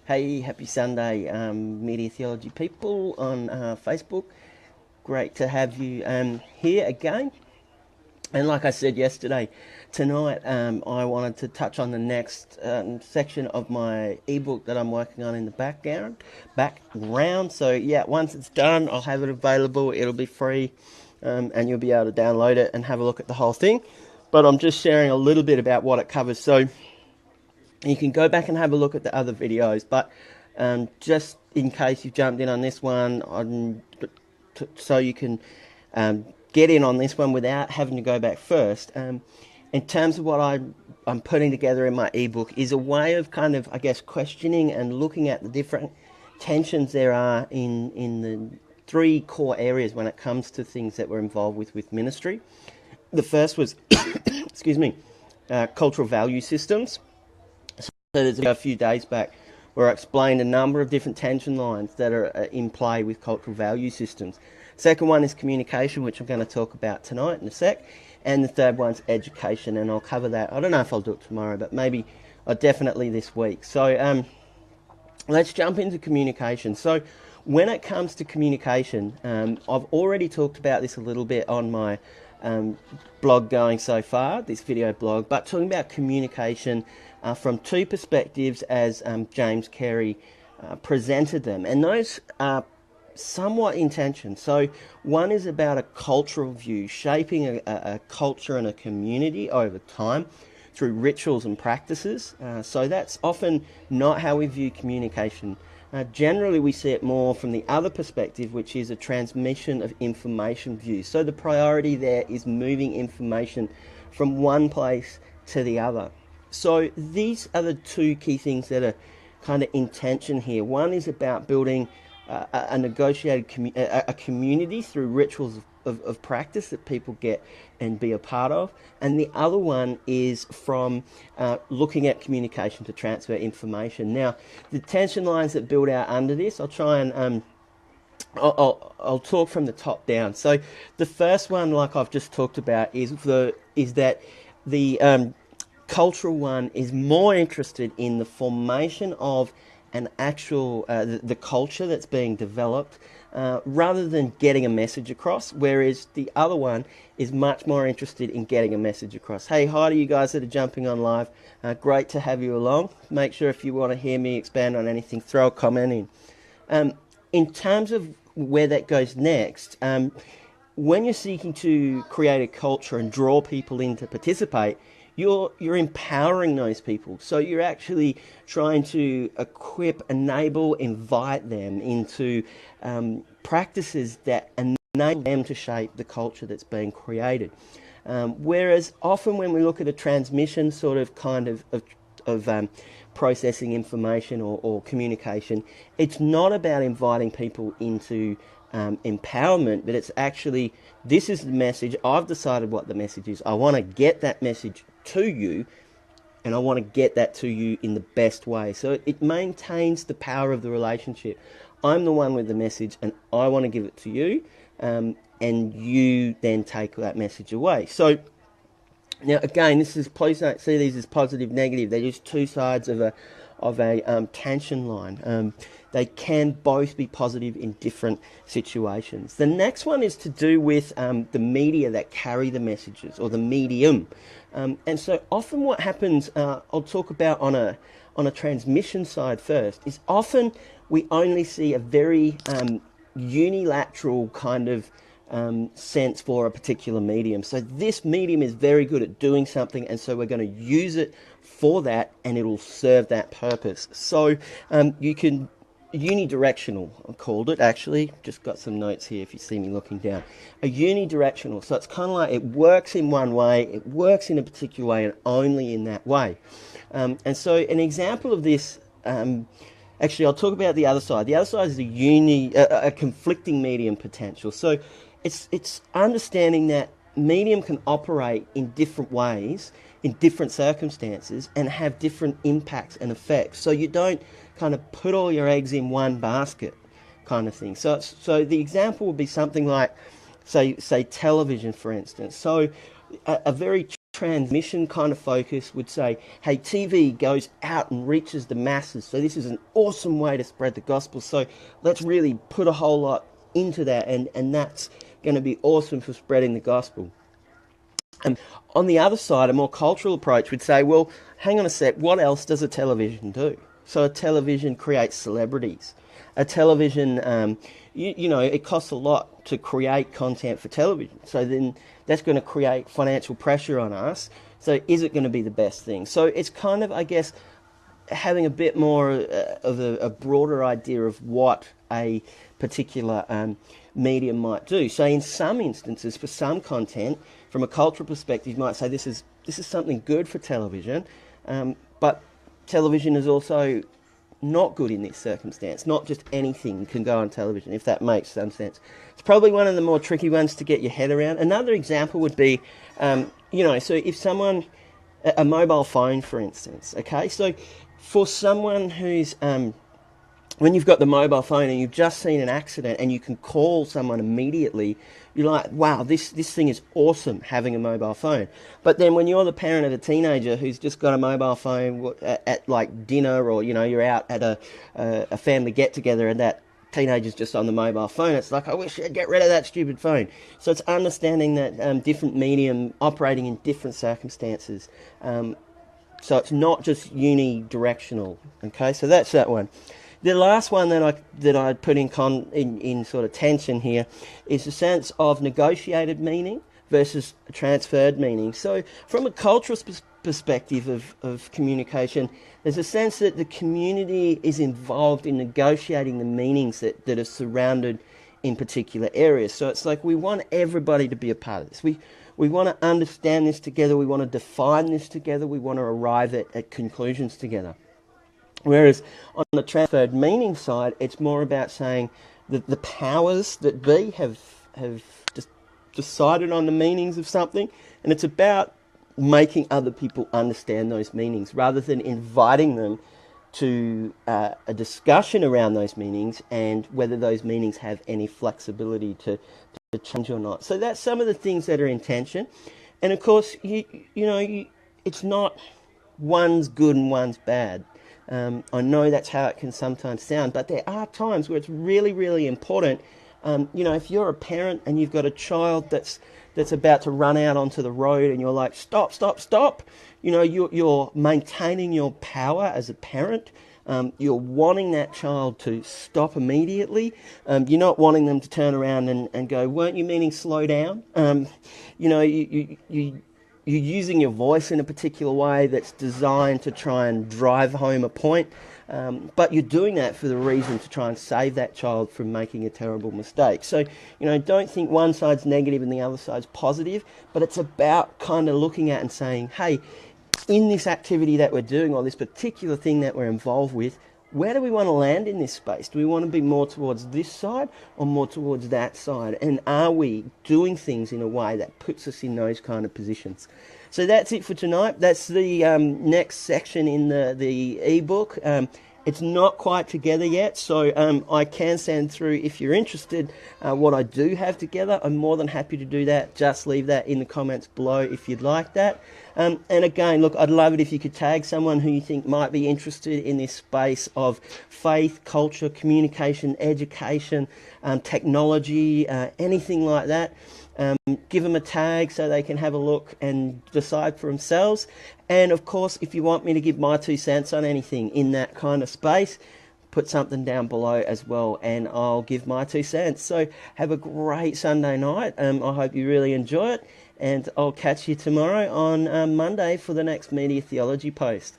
Hey, happy Sunday, Media Theology people on Facebook. Great to have you here again. And like I said yesterday, tonight I wanted to touch on the next section of my ebook that I'm working on in the background. So yeah, once it's done, I'll have it available. It'll be free, and you'll be able to download it and have a look at the whole thing. But I'm just sharing a little bit about what it covers. So you can go back and have a look at the other videos, but just in case you've jumped in on this one, so you can get in on this one without having to go back first. In terms of what I'm putting together in my ebook is a way of kind of, I guess, questioning and looking at the different tensions there are in the three core areas when it comes to things that we're involved with ministry. The first was, excuse me, cultural value systems. So there's a few days back where I explained a number of different tension lines that are in play with cultural value systems. Second one is communication, which I'm going to talk about tonight in a sec. And the third one's education, and I'll cover that. I don't know if I'll do it tomorrow, but maybe definitely this week. So let's jump into communication. So when it comes to communication, I've already talked about this a little bit on my blog going so far, this video blog, but talking about communication from two perspectives as James Carey presented them. And those are somewhat in tension. So one is about a cultural view, shaping a culture and a community over time through rituals and practices. So that's often not how we view communication. Generally, we see it more from the other perspective, which is a transmission of information view. So the priority there is moving information from one place to the other. So these are the two key things that are kind of in tension here. One is about building a negotiated community through rituals of practice that people get and be a part of. And the other one is from looking at communication to transfer information. Now, the tension lines that build out under this, I'll try and I'll talk from the top down. So the first one, like I've just talked about, is that the cultural one is more interested in the formation of an actual the culture that's being developed rather than getting a message across, whereas the other one is much more interested in getting a message across. Hey, hi to you guys that are jumping on live. Great to have you along. Make sure if you want to hear me expand on anything, throw a comment in. In terms of where that goes next, when you're seeking to create a culture and draw people in to participate, you're empowering those people. So you're actually trying to equip, enable, invite them into practices that enable them to shape the culture that's being created. Whereas often when we look at a transmission sort of kind of processing information or communication, it's not about inviting people into empowerment, but it's actually, this is the message, I've decided what the message is, I want to get that message to you, and I want to get that to you in the best way. So it maintains the power of the relationship. I'm the one with the message, and I want to give it to you, and you then take that message away. So now again, please don't see these as positive, negative. They're just two sides of a tension line. They can both be positive in different situations. The next one is to do with the media that carry the messages, or the medium. And so often what happens, I'll talk about on a transmission side first, is often we only see a very unilateral kind of sense for a particular medium. So this medium is very good at doing something, and so we're going to use it for that, and it'll serve that purpose. So you can unidirectional, I called it actually, just got some notes here if you see me looking down. A unidirectional, so it's kind of like it works in one way, it works in a particular way, and only in that way. And so an example of this, actually I'll talk about the other side. The other side is a conflicting medium potential. So it's understanding that medium can operate in different ways, in different circumstances, and have different impacts and effects. So you don't kind of put all your eggs in one basket kind of thing. So the example would be something like, say television, for instance. So a very transmission kind of focus would say, hey, TV goes out and reaches the masses, so this is an awesome way to spread the gospel, so let's really put a whole lot into that, and that's going to be awesome for spreading the gospel. On the other side, a more cultural approach would say, well, hang on a sec, what else does a television do? So a television creates celebrities. A television, it costs a lot to create content for television. So then that's going to create financial pressure on us. So is it going to be the best thing? So it's kind of, I guess, having a bit more of a broader idea of what a particular medium might do. So in some instances, for some content, from a cultural perspective, you might say this is something good for television, but television is also not good in this circumstance. Not just anything can go on television, if that makes some sense. It's probably one of the more tricky ones to get your head around. Another example would be, so if someone, a mobile phone, for instance, okay? So for someone who's, when you've got the mobile phone and you've just seen an accident and you can call someone immediately, you're like, wow, this thing is awesome, having a mobile phone. But then when you're the parent of a teenager who's just got a mobile phone at like dinner, or, you're out at a family get-together and that teenager's just on the mobile phone, it's like, I wish I'd get rid of that stupid phone. So it's understanding that different medium operating in different circumstances. So it's not just unidirectional, okay? So that's that one. The last one that I put in sort of tension here is the sense of negotiated meaning versus transferred meaning. So from a cultural perspective of communication, there's a sense that the community is involved in negotiating the meanings that are surrounded in particular areas. So it's like we want everybody to be a part of this. We want to understand this together. We want to define this together. We want to arrive at conclusions together. Whereas on the transferred meaning side, it's more about saying that the powers that be have just decided on the meanings of something, and it's about making other people understand those meanings rather than inviting them to a discussion around those meanings and whether those meanings have any flexibility to change or not. So that's some of the things that are in tension. And of course, it's not one's good and one's bad. I know that's how it can sometimes sound, but there are times where it's really, really important. If you're a parent and you've got a child that's about to run out onto the road and you're like, stop. You're maintaining your power as a parent. You're wanting that child to stop immediately. You're not wanting them to turn around and go, weren't you meaning slow down? You're using your voice in a particular way that's designed to try and drive home a point, but you're doing that for the reason to try and save that child from making a terrible mistake. So, don't think one side's negative and the other side's positive, but it's about kind of looking at and saying, hey, in this activity that we're doing, or this particular thing that we're involved with, where do we want to land in this space? Do we want to be more towards this side or more towards that side? And are we doing things in a way that puts us in those kind of positions? So that's it for tonight. That's the next section in the ebook. It's not quite together yet, so I can send through, if you're interested, what I do have together. I'm more than happy to do that. Just leave that in the comments below if you'd like that. And again, look, I'd love it if you could tag someone who you think might be interested in this space of faith, culture, communication, education, technology, anything like that. Give them a tag so they can have a look and decide for themselves. And of course, if you want me to give my 2 cents on anything in that kind of space, put something down below as well and I'll give my 2 cents. So have a great Sunday night. I hope you really enjoy it, and I'll catch you tomorrow on Monday for the next Media Theology post.